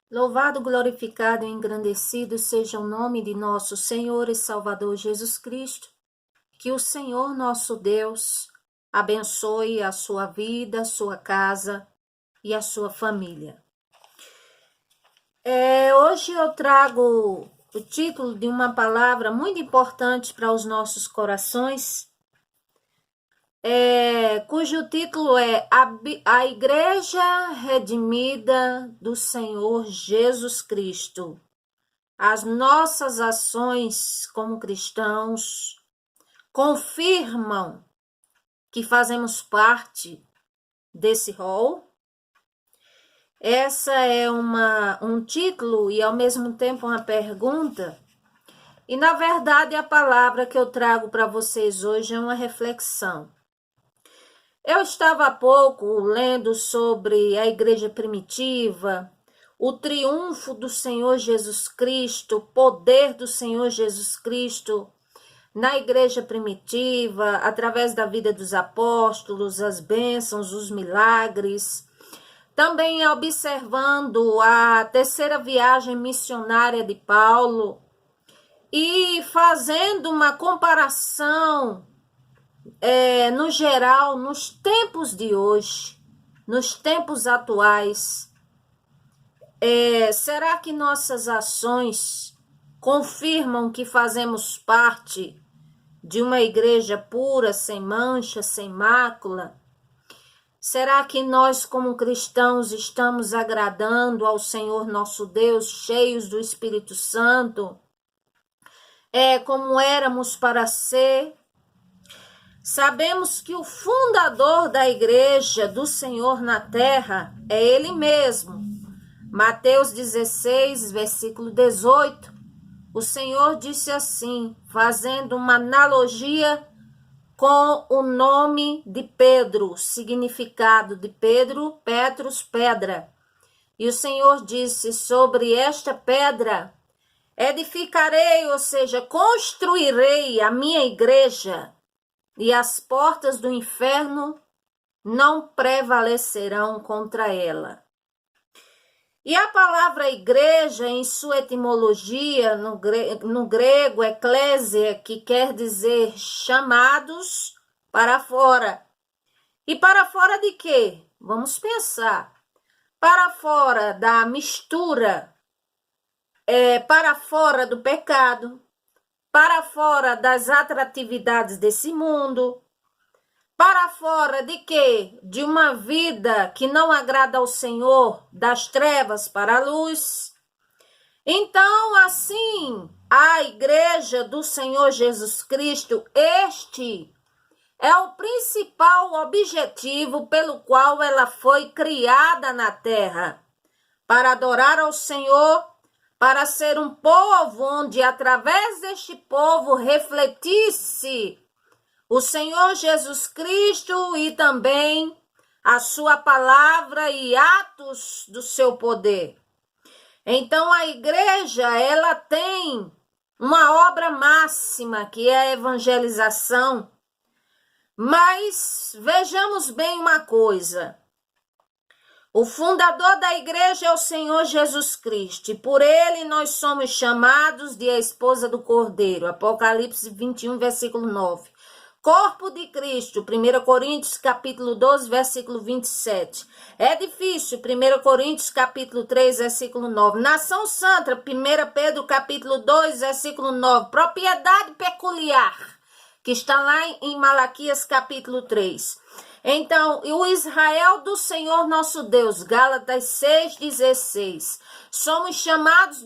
Louvado, glorificado e engrandecido seja o nome de nosso Senhor e Salvador Jesus Cristo. Que o Senhor nosso Deus abençoe a sua vida, a sua casa e a sua família. Hoje eu trago o título de uma palavra muito importante para os nossos corações, cujo título é A Igreja Redimida do Senhor Jesus Cristo. As nossas ações como cristãos confirmam que fazemos parte desse rol. Essa é um título e ao mesmo tempo uma pergunta. E na verdade a palavra que eu trago para vocês hoje é uma reflexão. Eu estava há pouco lendo sobre a igreja primitiva, o triunfo do Senhor Jesus Cristo, o poder do Senhor Jesus Cristo na igreja primitiva, através da vida dos apóstolos, as bênçãos, os milagres. Também observando a terceira viagem missionária de Paulo e fazendo uma comparação no geral, nos tempos de hoje, nos tempos atuais. Será que nossas ações confirmam que fazemos parte de uma igreja pura, sem mancha, sem mácula? Será que nós, como cristãos, estamos agradando ao Senhor nosso Deus, cheios do Espírito Santo? Como éramos para ser? Sabemos que o fundador da igreja do Senhor na terra é Ele mesmo. Mateus 16, versículo 18, o Senhor disse assim, fazendo uma analogia com o nome de Pedro, significado de Pedro, Petros, pedra. E o Senhor disse, sobre esta pedra edificarei, ou seja, construirei a minha igreja, e as portas do inferno não prevalecerão contra ela. E a palavra igreja, em sua etimologia, no grego, eclésia, que quer dizer chamados para fora. E para fora de quê? Vamos pensar. Para fora da mistura, para fora do pecado, para fora das atratividades desse mundo, para fora de quê? De uma vida que não agrada ao Senhor, das trevas para a luz. Então, assim, a igreja do Senhor Jesus Cristo, este é o principal objetivo pelo qual ela foi criada na terra, para adorar ao Senhor, para ser um povo onde, através deste povo, refletisse o Senhor Jesus Cristo e também a sua palavra e atos do seu poder. Então, a igreja, ela tem uma obra máxima, que é a evangelização. Mas vejamos bem uma coisa. O fundador da igreja é o Senhor Jesus Cristo, e por ele nós somos chamados de a esposa do Cordeiro. Apocalipse 21, versículo 9. Corpo de Cristo, 1 Coríntios capítulo 12, versículo 27. Edifício, 1 Coríntios capítulo 3, versículo 9. Nação Santa, 1 Pedro capítulo 2, versículo 9. Propriedade peculiar, que está lá em Malaquias capítulo 3. Então, o Israel do Senhor nosso Deus, Gálatas 6,16. Somos chamados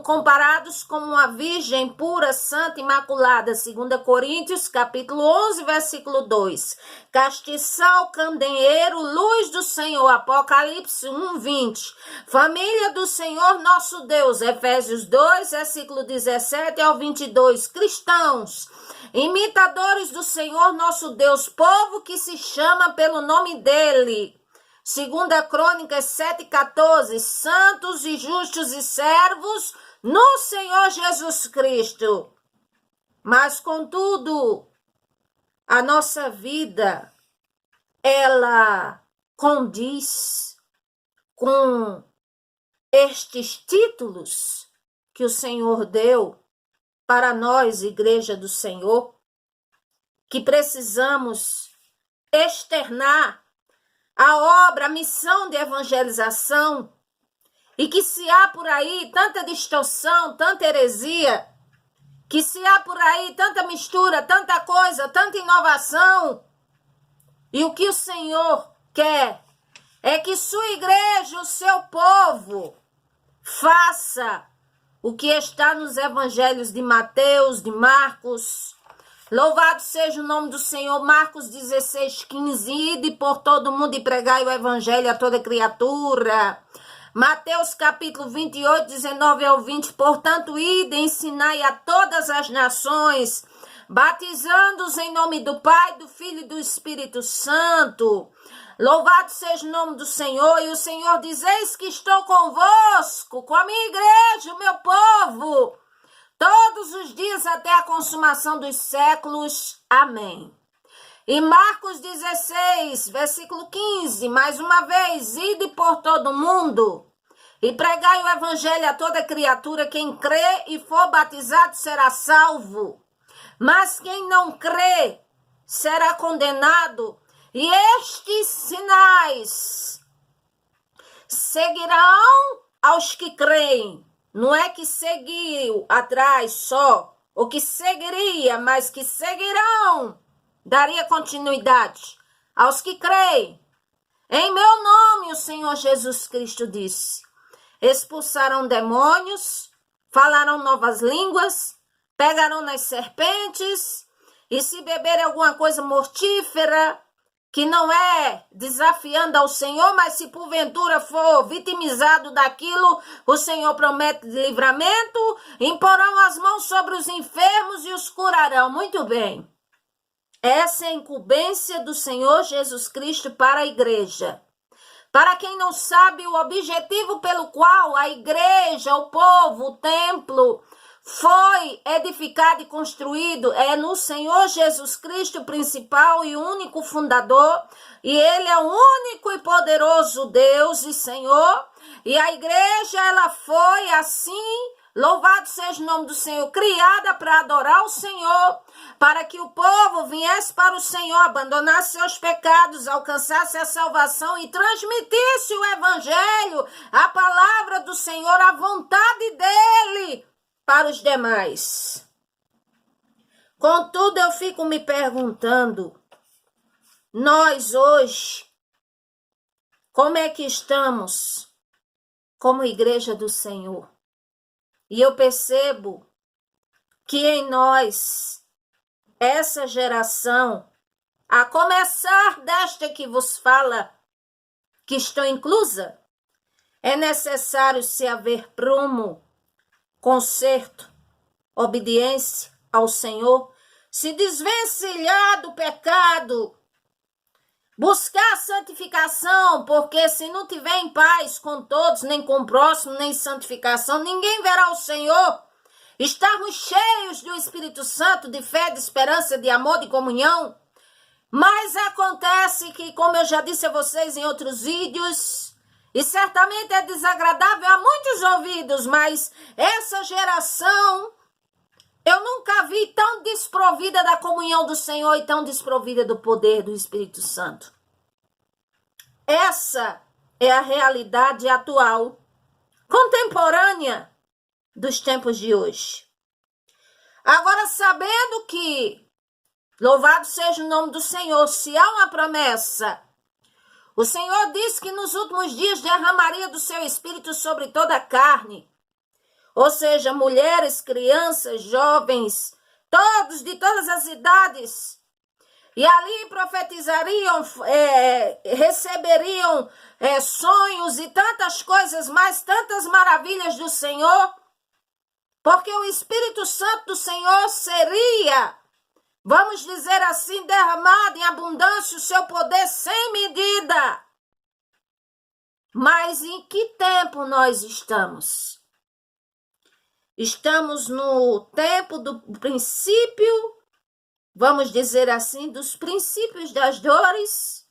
comparados como uma virgem pura, santa, imaculada, 2 Coríntios, capítulo 11, versículo 2. Castiçal, candeeiro, luz do Senhor, Apocalipse 1, 20. Família do Senhor nosso Deus, Efésios 2, versículo 17 ao 22. Cristãos, imitadores do Senhor nosso Deus, povo que se chama pelo nome dele. 2 Crônicas 7,14, santos e justos e servos no Senhor Jesus Cristo. Mas, contudo, a nossa vida, ela condiz com estes títulos que o Senhor deu para nós, Igreja do Senhor, que precisamos externar a obra, a missão de evangelização, e que se há por aí tanta distorção, tanta heresia, que se há por aí tanta mistura, tanta coisa, tanta inovação, e o que o Senhor quer é que sua igreja, o seu povo, faça o que está nos evangelhos de Mateus, de Marcos. Louvado seja o nome do Senhor. Marcos 16:15. Ide por todo mundo e pregai o evangelho a toda criatura. Mateus capítulo 28, 19 ao 20. Portanto, ide, ensinai a todas as nações, batizando-os em nome do Pai, do Filho e do Espírito Santo. Louvado seja o nome do Senhor. E o Senhor diz: eis que estou convosco, com a minha igreja, o meu povo, todos os dias até a consumação dos séculos. Amém. E Marcos 16, versículo 15, mais uma vez: ide por todo mundo e pregai o evangelho a toda criatura. Quem crê e for batizado será salvo, mas quem não crê será condenado. E estes sinais seguirão aos que creem. Não é que seguiu atrás só, ou que seguiria, mas que seguirão. Daria continuidade aos que creem. Em meu nome, o Senhor Jesus Cristo disse: expulsarão demônios, falarão novas línguas, pegarão nas serpentes, e se beberem alguma coisa mortífera, que não é desafiando ao Senhor, mas se porventura for vitimizado daquilo, o Senhor promete livramento, imporão as mãos sobre os enfermos e os curarão. Muito bem. Essa é a incumbência do Senhor Jesus Cristo para a igreja. Para quem não sabe, o objetivo pelo qual a igreja, o povo, o templo foi edificado e construído é no Senhor Jesus Cristo, o principal e único fundador, e ele é o único e poderoso Deus e Senhor, e a igreja, ela foi assim, louvado seja o nome do Senhor, criada para adorar o Senhor, para que o povo viesse para o Senhor, abandonasse seus pecados, alcançasse a salvação e transmitisse o evangelho, a palavra do Senhor, a vontade dele para os demais. Contudo, eu fico me perguntando, nós hoje, como é que estamos como igreja do Senhor? E eu percebo que em nós, essa geração, a começar desta que vos fala, que estou inclusa, é necessário se haver prumo, conserto, obediência ao Senhor, se desvencilhar do pecado, buscar a santificação, porque se não tiver em paz com todos, nem com o próximo, nem santificação, ninguém verá o Senhor. Estarmos cheios do Espírito Santo, de fé, de esperança, de amor, de comunhão. Mas acontece que, como eu já disse a vocês em outros vídeos, e certamente é desagradável a muitos ouvidos, mas essa geração, eu nunca vi tão desprovida da comunhão do Senhor e tão desprovida do poder do Espírito Santo. Essa é a realidade atual, contemporânea dos tempos de hoje. Agora, sabendo que, louvado seja o nome do Senhor, se há uma promessa, o Senhor disse que nos últimos dias derramaria do seu Espírito sobre toda a carne, ou seja, mulheres, crianças, jovens, todos de todas as idades, e ali profetizariam, receberiam sonhos e tantas coisas mais, tantas maravilhas do Senhor, porque o Espírito Santo do Senhor seria, vamos dizer assim, derramado em abundância, o seu poder sem medida. Mas em que tempo nós estamos? Estamos no tempo do princípio, vamos dizer assim, dos princípios das dores?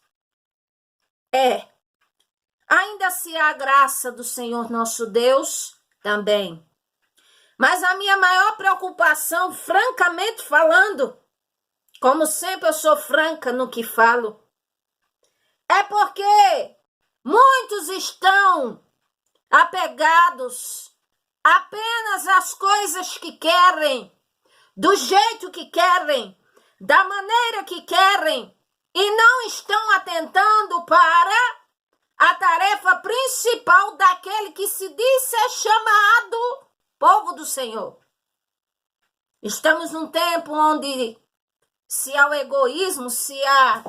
ainda se há graça do Senhor nosso Deus também. Mas a minha maior preocupação, francamente falando, como sempre eu sou franca no que falo, é porque muitos estão apegados apenas às coisas que querem, do jeito que querem, da maneira que querem, e não estão atentando para a tarefa principal daquele que se diz ser chamado povo do Senhor. Estamos num tempo onde se há o egoísmo, se há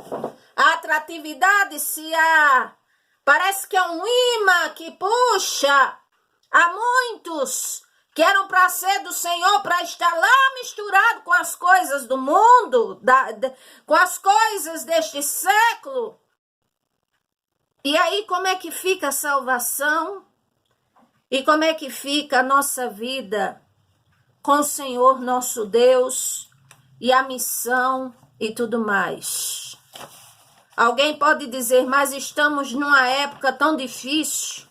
a atratividade, se há... Parece que é um imã que puxa a muitos que eram para ser do Senhor, para estar lá misturado com as coisas do mundo, com as coisas deste século. E aí como é que fica a salvação? E como é que fica a nossa vida com o Senhor nosso Deus e a missão e tudo mais? Alguém pode dizer, mas estamos numa época tão difícil,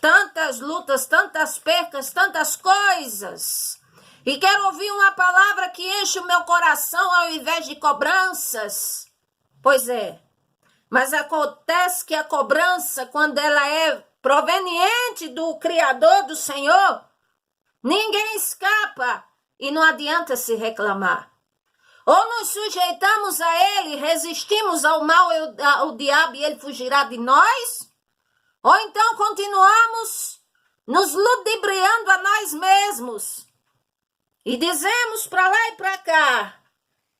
tantas lutas, tantas percas, tantas coisas. E quero ouvir uma palavra que enche o meu coração ao invés de cobranças. Pois é, mas acontece que a cobrança, quando ela é proveniente do Criador, do Senhor, ninguém escapa e não adianta se reclamar. Ou nos sujeitamos a ele, resistimos ao mal, ao diabo e ele fugirá de nós, ou então continuamos nos ludibriando a nós mesmos e dizemos para lá e para cá,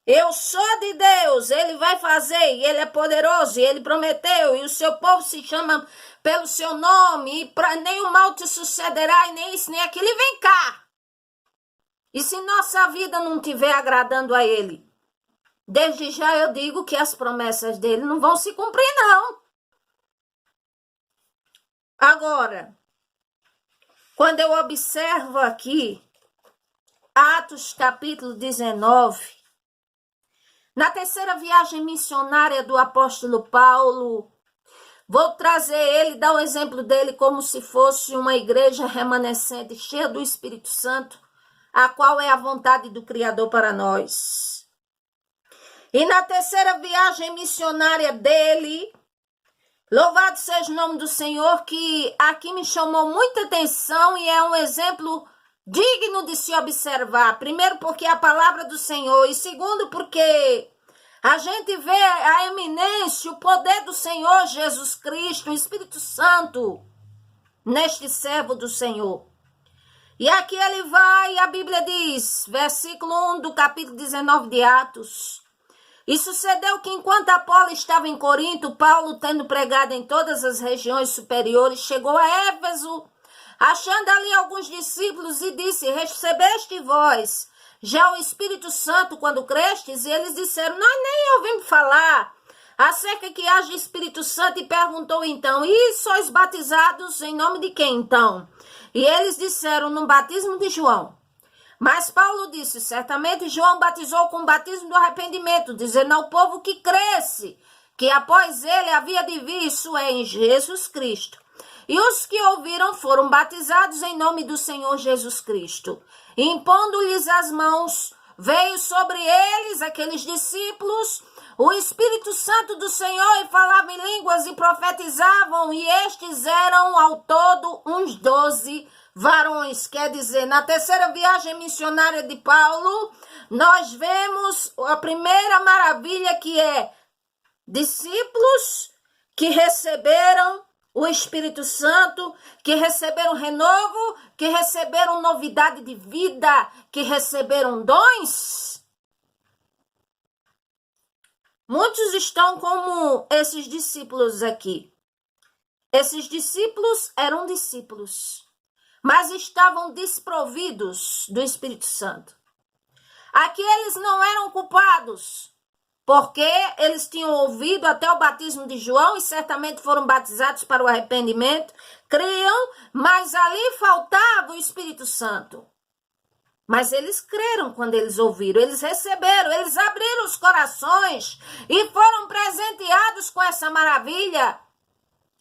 eu sou de Deus, ele vai fazer, e ele é poderoso, e ele prometeu, e o seu povo se chama pelo seu nome, e nem o mal te sucederá, e nem isso, nem aquilo, e vem cá. E se nossa vida não estiver agradando a ele, desde já eu digo que as promessas dele não vão se cumprir, não. Agora, quando eu observo aqui, Atos capítulo 19, na terceira viagem missionária do apóstolo Paulo, vou trazer ele, dar o exemplo dele como se fosse uma igreja remanescente, cheia do Espírito Santo, a qual é a vontade do Criador para nós. E na terceira viagem missionária dele, louvado seja o nome do Senhor, que aqui me chamou muita atenção e é um exemplo digno de se observar. Primeiro, porque é a palavra do Senhor. E segundo, porque a gente vê a eminência, o poder do Senhor Jesus Cristo, o Espírito Santo, neste servo do Senhor. E aqui ele vai, a Bíblia diz, versículo 1 do capítulo 19 de Atos. E sucedeu que enquanto Apolo estava em Corinto, Paulo, tendo pregado em todas as regiões superiores, chegou a Éfeso, achando ali alguns discípulos, e disse, recebeste vós já o Espírito Santo quando crestes? E eles disseram, nós nem ouvimos falar acerca que haja Espírito Santo. E perguntou então, e sois batizados em nome de quem então? E eles disseram, no batismo de João. Mas Paulo disse, certamente João batizou com o batismo do arrependimento, dizendo ao povo que cresce, que após ele havia de vir, isso é, em Jesus Cristo. E os que ouviram foram batizados em nome do Senhor Jesus Cristo. E impondo-lhes as mãos, veio sobre eles, aqueles discípulos, o Espírito Santo do Senhor, e falavam em línguas e profetizavam, e estes eram ao todo uns 12 varões. Quer dizer, na terceira viagem missionária de Paulo, nós vemos a primeira maravilha, que é discípulos que receberam o Espírito Santo, que receberam renovo, que receberam novidade de vida, que receberam dons. Muitos estão como esses discípulos aqui. Esses discípulos eram discípulos, mas estavam desprovidos do Espírito Santo. Aqui eles não eram culpados, porque eles tinham ouvido até o batismo de João e certamente foram batizados para o arrependimento, criam, mas ali faltava o Espírito Santo. Mas eles creram quando eles ouviram, eles receberam, eles abriram os corações e foram presenteados com essa maravilha.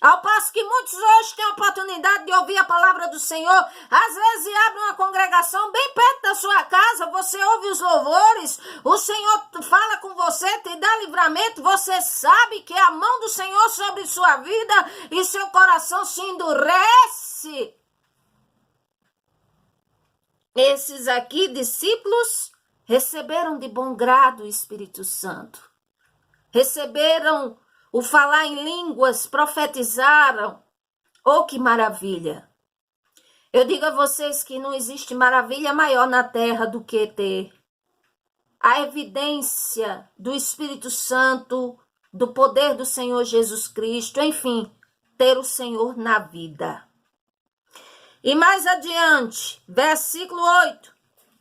Ao passo que Quantos hoje têm a oportunidade de ouvir a palavra do Senhor? Às vezes abre uma congregação bem perto da sua casa, você ouve os louvores, o Senhor fala com você, te dá livramento, você sabe que é a mão do Senhor sobre sua vida e seu coração se endurece. Esses aqui, discípulos, receberam de bom grado o Espírito Santo. Receberam o falar em línguas, profetizaram. Oh, que maravilha! Eu digo a vocês que não existe maravilha maior na terra do que ter a evidência do Espírito Santo, do poder do Senhor Jesus Cristo, enfim, ter o Senhor na vida. E mais adiante, versículo 8.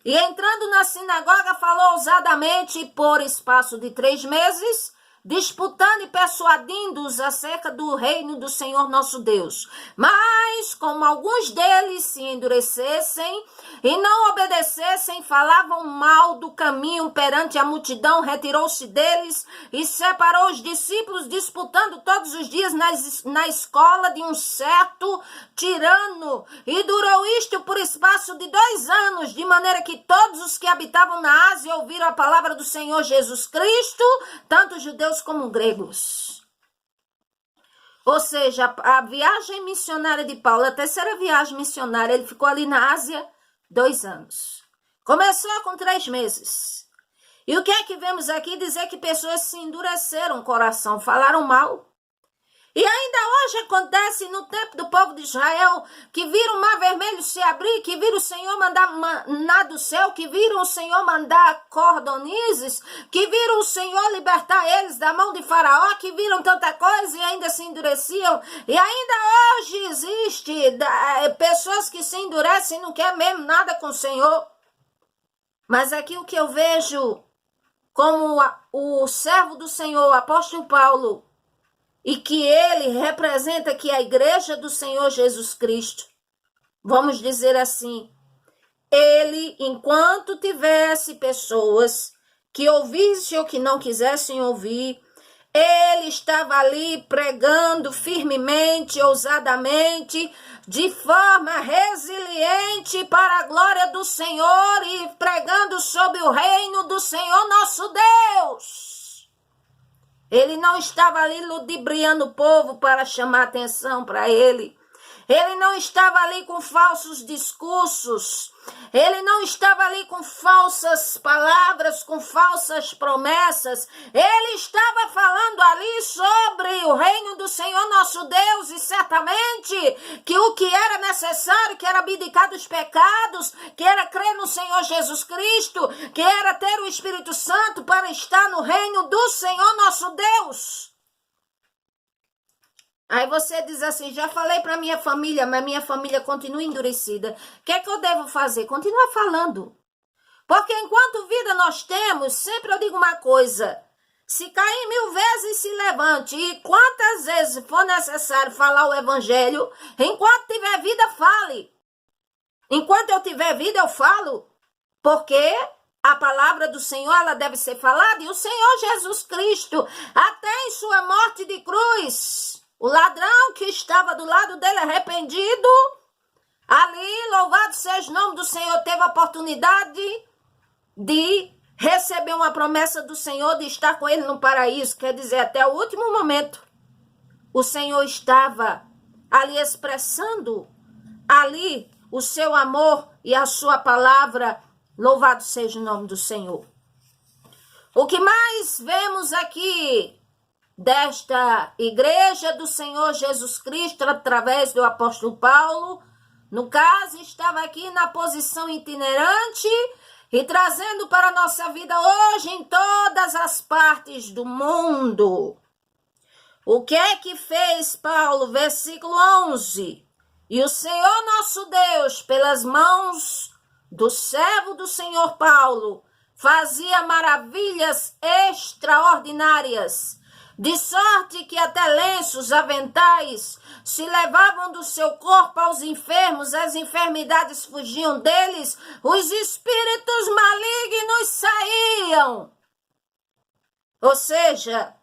E entrando na sinagoga, falou ousadamente e por espaço de 3 meses, disputando e persuadindo-os acerca do reino do Senhor nosso Deus. Mas, como alguns deles se endurecessem e não obedecessem, falavam mal do caminho perante a multidão, retirou-se deles e separou os discípulos, disputando todos os dias na escola de um certo tirano. E durou isto por espaço de 2 anos, de maneira que todos os que habitavam na Ásia ouviram a palavra do Senhor Jesus Cristo, tanto judeus como gregos. Ou seja, a viagem missionária de Paulo, a 3ª viagem missionária, ele ficou ali na Ásia 2 anos. Começou com 3 meses. E o que é que vemos aqui? Dizer que pessoas se endureceram o coração, falaram mal. E ainda hoje acontece no tempo do povo de Israel, que viram o mar vermelho se abrir, que viram o Senhor mandar maná do céu, que viram o Senhor mandar cordonizes, que viram o Senhor libertar eles da mão de Faraó, que viram tanta coisa e ainda se endureciam. E ainda hoje existe pessoas que se endurecem e não querem mesmo nada com o Senhor. Mas aqui o que eu vejo como o servo do Senhor, o apóstolo Paulo, e que ele representa aqui a igreja do Senhor Jesus Cristo. Vamos dizer assim, ele, enquanto tivesse pessoas que ouvissem ou que não quisessem ouvir, ele estava ali pregando firmemente, ousadamente, de forma resiliente para a glória do Senhor e pregando sobre o reino do Senhor nosso Deus. Ele não estava ali ludibriando o povo para chamar atenção para ele. Ele não estava ali com falsos discursos. Ele não estava ali com falsas palavras, com falsas promessas. Ele estava falando ali sobre o reino do Senhor nosso Deus e certamente que o que era necessário, que era abdicar dos pecados, que era crer no Senhor Jesus Cristo, que era ter o Espírito Santo para estar no reino do Senhor nosso Deus. Aí você diz assim, já falei para minha família, mas minha família continua endurecida. O que é que eu devo fazer? Continua falando. Porque enquanto vida nós temos, sempre eu digo uma coisa, se cair 1000 vezes, se levante. E quantas vezes for necessário falar o evangelho, enquanto tiver vida, fale. Enquanto eu tiver vida, eu falo. Porque a palavra do Senhor, ela deve ser falada. E o Senhor Jesus Cristo, até em sua morte de cruz, o ladrão que estava do lado dele arrependido, ali, louvado seja o nome do Senhor, teve a oportunidade de receber uma promessa do Senhor de estar com ele no paraíso. Quer dizer, até o último momento, o Senhor estava ali expressando ali o seu amor e a sua palavra. Louvado seja o nome do Senhor. O que mais vemos aqui desta igreja do Senhor Jesus Cristo, através do apóstolo Paulo, no caso, estava aqui na posição itinerante e trazendo para a nossa vida hoje em todas as partes do mundo. O que é que fez Paulo? Versículo 11. E o Senhor nosso Deus, pelas mãos do servo do Senhor Paulo, fazia maravilhas extraordinárias, de sorte que até lenços, aventais, se levavam do seu corpo aos enfermos, as enfermidades fugiam deles, os espíritos malignos saíam. Ou seja,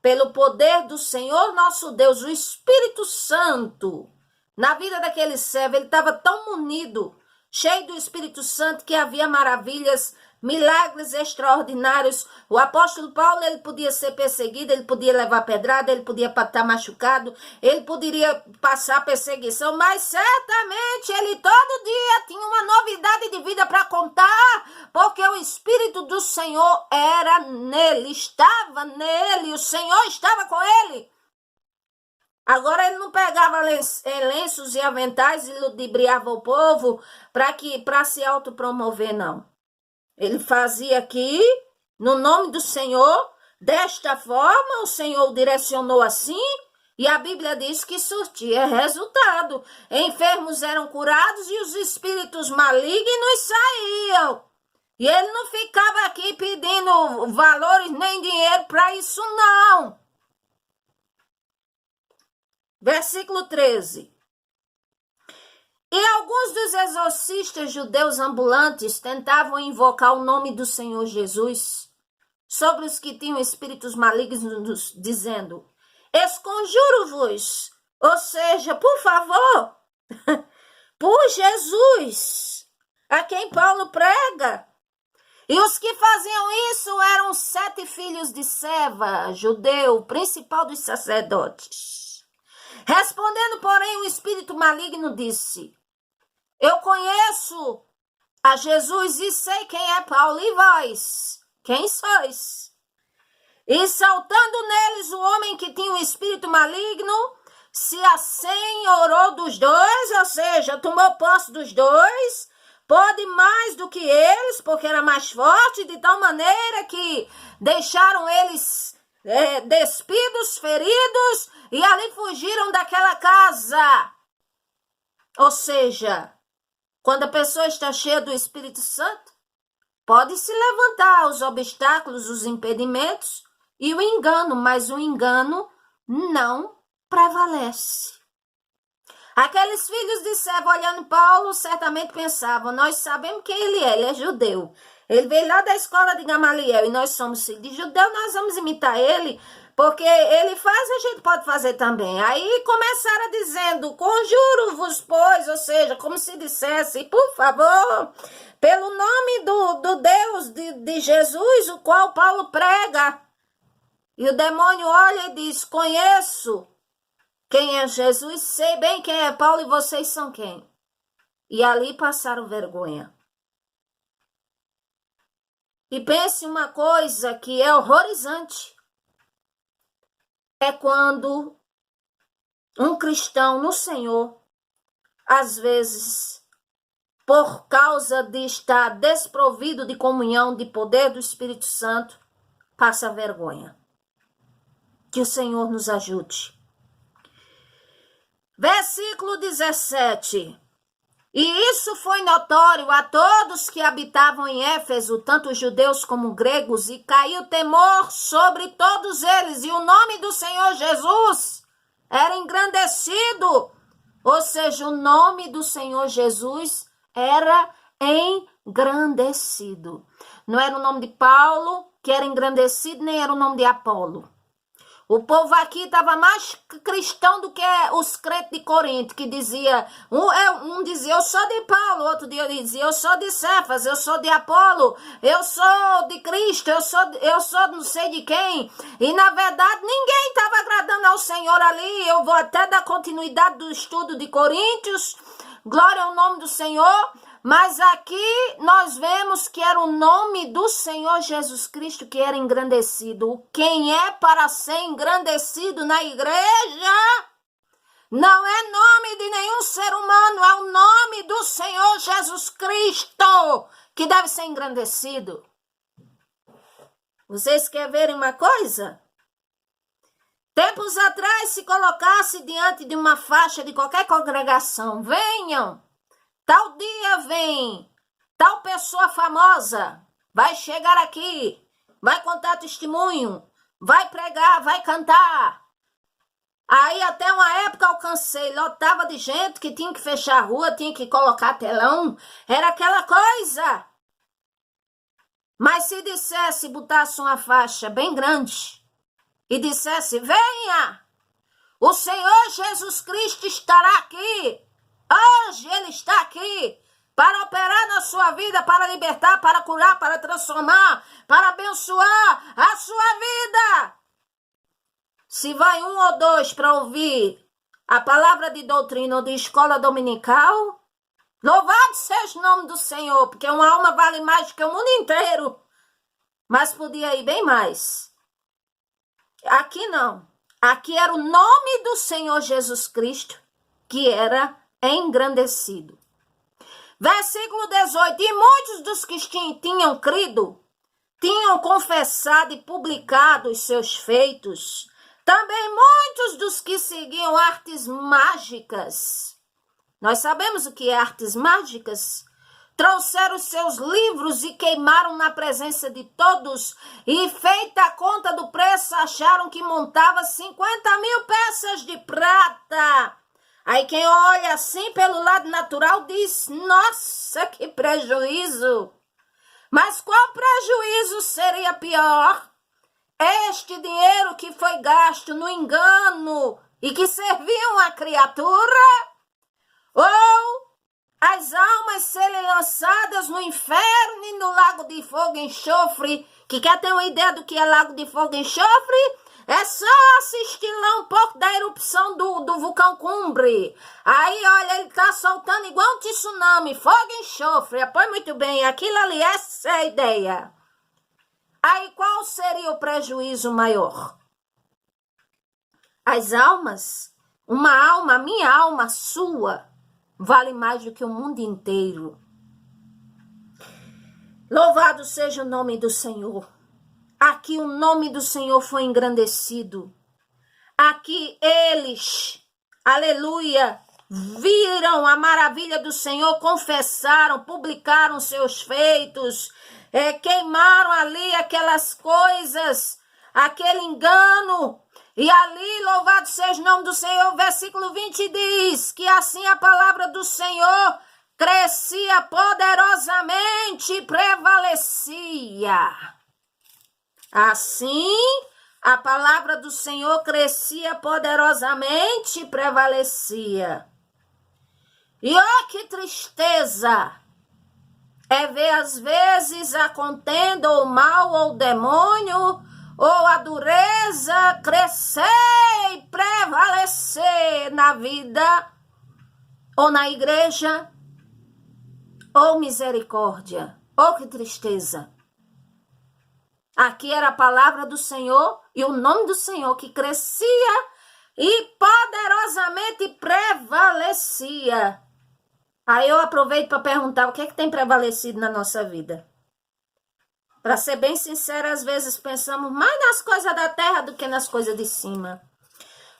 pelo poder do Senhor nosso Deus, o Espírito Santo, na vida daquele servo, ele estava tão munido, cheio do Espírito Santo, que havia maravilhas, milagres extraordinários. O apóstolo Paulo, ele podia ser perseguido, ele podia levar pedrada, ele podia estar machucado, ele poderia passar perseguição, mas certamente ele todo dia tinha uma novidade de vida para contar, porque o Espírito do Senhor era nele, estava nele, o Senhor estava com ele. Agora ele não pegava lenços e aventais e ludibriava o povo para se autopromover, não. Ele fazia aqui, no nome do Senhor, desta forma, o Senhor o direcionou assim, e a Bíblia diz que surtia resultado. Enfermos eram curados e os espíritos malignos saíam. E ele não ficava aqui pedindo valores nem dinheiro para isso, não. Versículo 13. E alguns dos exorcistas judeus ambulantes tentavam invocar o nome do Senhor Jesus sobre os que tinham espíritos malignos, dizendo: esconjuro-vos, ou seja, por favor, por Jesus, a quem Paulo prega. E os que faziam isso eram 7 filhos de Seva, judeu, principal dos sacerdotes. Respondendo, porém, o espírito maligno disse: eu conheço a Jesus e sei quem é Paulo, e vós, quem sois? E saltando neles o homem que tinha um espírito maligno, se assenhorou dos dois, ou seja, tomou posse dos dois, pode mais do que eles, porque era mais forte, de tal maneira que deixaram eles despidos, feridos, e ali fugiram daquela casa. Ou seja, quando a pessoa está cheia do Espírito Santo, pode se levantar os obstáculos, os impedimentos e o engano, mas o engano não prevalece. Aqueles filhos de Seva, olhando Paulo, certamente pensavam: nós sabemos quem ele é judeu. Ele veio lá da escola de Gamaliel e nós somos filhos de judeu, nós vamos imitar ele, porque ele faz, a gente pode fazer também. Aí começaram dizendo: conjuro-vos, pois, ou seja, como se dissesse, por favor, pelo nome do Deus de Jesus, o qual Paulo prega. E o demônio olha e diz: conheço quem é Jesus, sei bem quem é Paulo e vocês são quem? E ali passaram vergonha. E pense uma coisa que é horrorizante. É quando um cristão no Senhor, às vezes, por causa de estar desprovido de comunhão, de poder do Espírito Santo, passa vergonha. Que o Senhor nos ajude. Versículo 17. E isso foi notório a todos que habitavam em Éfeso, tanto judeus como gregos, e caiu temor sobre todos eles, e o nome do Senhor Jesus era engrandecido. Ou seja, o nome do Senhor Jesus era engrandecido. Não era o nome de Paulo que era engrandecido, nem era o nome de Apolo. O povo aqui estava mais cristão do que os crentes de Corinto, que dizia, um dizia, eu sou de Paulo, outro dia dizia, eu sou de Cefas, eu sou de Apolo, eu sou de Cristo, eu sou não sei de quem. E na verdade ninguém estava agradando ao Senhor ali. Eu vou até dar continuidade do estudo de Coríntios, glória ao nome do Senhor. Mas aqui nós vemos que era o nome do Senhor Jesus Cristo que era engrandecido. Quem é para ser engrandecido na igreja não é nome de nenhum ser humano, é o nome do Senhor Jesus Cristo que deve ser engrandecido. Vocês querem ver uma coisa? Tempos atrás, se colocasse diante de uma faixa de qualquer congregação, venham. Tal dia vem, tal pessoa famosa vai chegar aqui, vai contar testemunho, vai pregar, vai cantar. Aí até uma época alcancei, lotava de gente que tinha que fechar a rua, tinha que colocar telão, era aquela coisa. Mas se dissesse, botasse uma faixa bem grande, e dissesse: venha, o Senhor Jesus Cristo estará aqui. Hoje Ele está aqui para operar na sua vida, para libertar, para curar, para transformar, para abençoar a sua vida. Se vai um ou dois para ouvir a palavra de doutrina ou de escola dominical, louvado seja o nome do Senhor, porque uma alma vale mais do que o mundo inteiro. Mas podia ir bem mais. Aqui não. Aqui era o nome do Senhor Jesus Cristo que era engrandecido. Versículo 18. E muitos dos que tinham crido, tinham confessado e publicado os seus feitos. Também muitos dos que seguiam artes mágicas. Nós sabemos o que é artes mágicas. Trouxeram os seus livros e queimaram na presença de todos. E feita a conta do preço, acharam que montava 50.000 peças de prata. Aí quem olha assim pelo lado natural diz: nossa, que prejuízo! Mas qual prejuízo seria pior? Este dinheiro que foi gasto no engano e que serviam à criatura? Ou as almas serem lançadas no inferno e no lago de fogo e enxofre? Que quer ter uma ideia do que é lago de fogo e enxofre? É só assistir lá um pouco da erupção do vulcão Cumbre. Aí, olha, ele tá soltando igual um tsunami, fogo e enxofre. Pois muito bem, aquilo ali, essa é a ideia. Aí, qual seria o prejuízo maior? As almas, uma alma, minha alma, sua, vale mais do que o mundo inteiro. Louvado seja o nome do Senhor. Aqui o nome do Senhor foi engrandecido. Aqui eles, aleluia, viram a maravilha do Senhor, confessaram, publicaram seus feitos, queimaram ali aquelas coisas, aquele engano. E ali, louvado seja o nome do Senhor, versículo 20 diz que assim a palavra do Senhor crescia poderosamente e prevalecia. Assim, a palavra do Senhor crescia poderosamente e prevalecia. E ó, que tristeza é ver às vezes a contenda, ou o mal, ou o demônio, ou a dureza crescer e prevalecer na vida, ou na igreja, ou misericórdia. Oh, que tristeza! Aqui era a palavra do Senhor e o nome do Senhor que crescia e poderosamente prevalecia. Aí eu aproveito para perguntar: o que é que tem prevalecido na nossa vida? Para ser bem sincera, às vezes pensamos mais nas coisas da terra do que nas coisas de cima.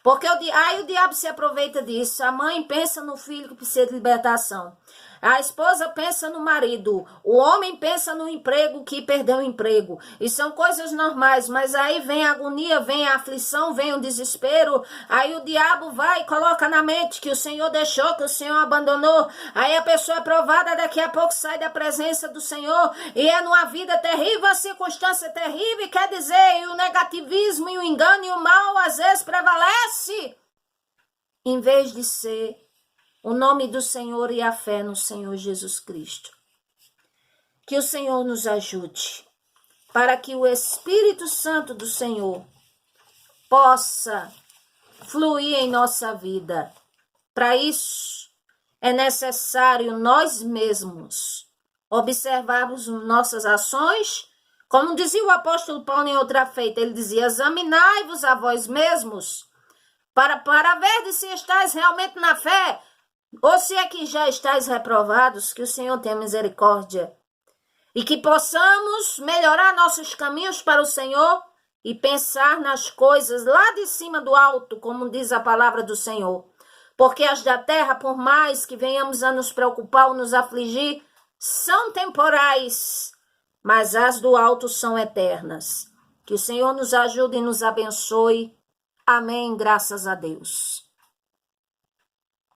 Porque o diabo se aproveita disso. A mãe pensa no filho que precisa de libertação. A esposa pensa no marido. O homem pensa no emprego que perdeu o emprego. E são coisas normais. Mas aí vem a agonia, vem a aflição, vem o desespero. Aí o diabo vai e coloca na mente que o Senhor deixou, que o Senhor abandonou. Aí a pessoa é provada, daqui a pouco sai da presença do Senhor. E é numa vida terrível, a circunstância terrível. Quer dizer, e o negativismo, e o engano, e o mal às vezes prevalece. Em vez de ser o nome do Senhor e a fé no Senhor Jesus Cristo. Que o Senhor nos ajude para que o Espírito Santo do Senhor possa fluir em nossa vida. Para isso, é necessário nós mesmos observarmos nossas ações. Como dizia o apóstolo Paulo em outra feita, ele dizia: examinai-vos a vós mesmos para ver se estáis realmente na fé, ou se é que já estáis reprovados. Que o Senhor tenha misericórdia e que possamos melhorar nossos caminhos para o Senhor e pensar nas coisas lá de cima do alto, como diz a palavra do Senhor. Porque as da terra, por mais que venhamos a nos preocupar ou nos afligir, são temporais, mas as do alto são eternas. Que o Senhor nos ajude e nos abençoe. Amém, graças a Deus.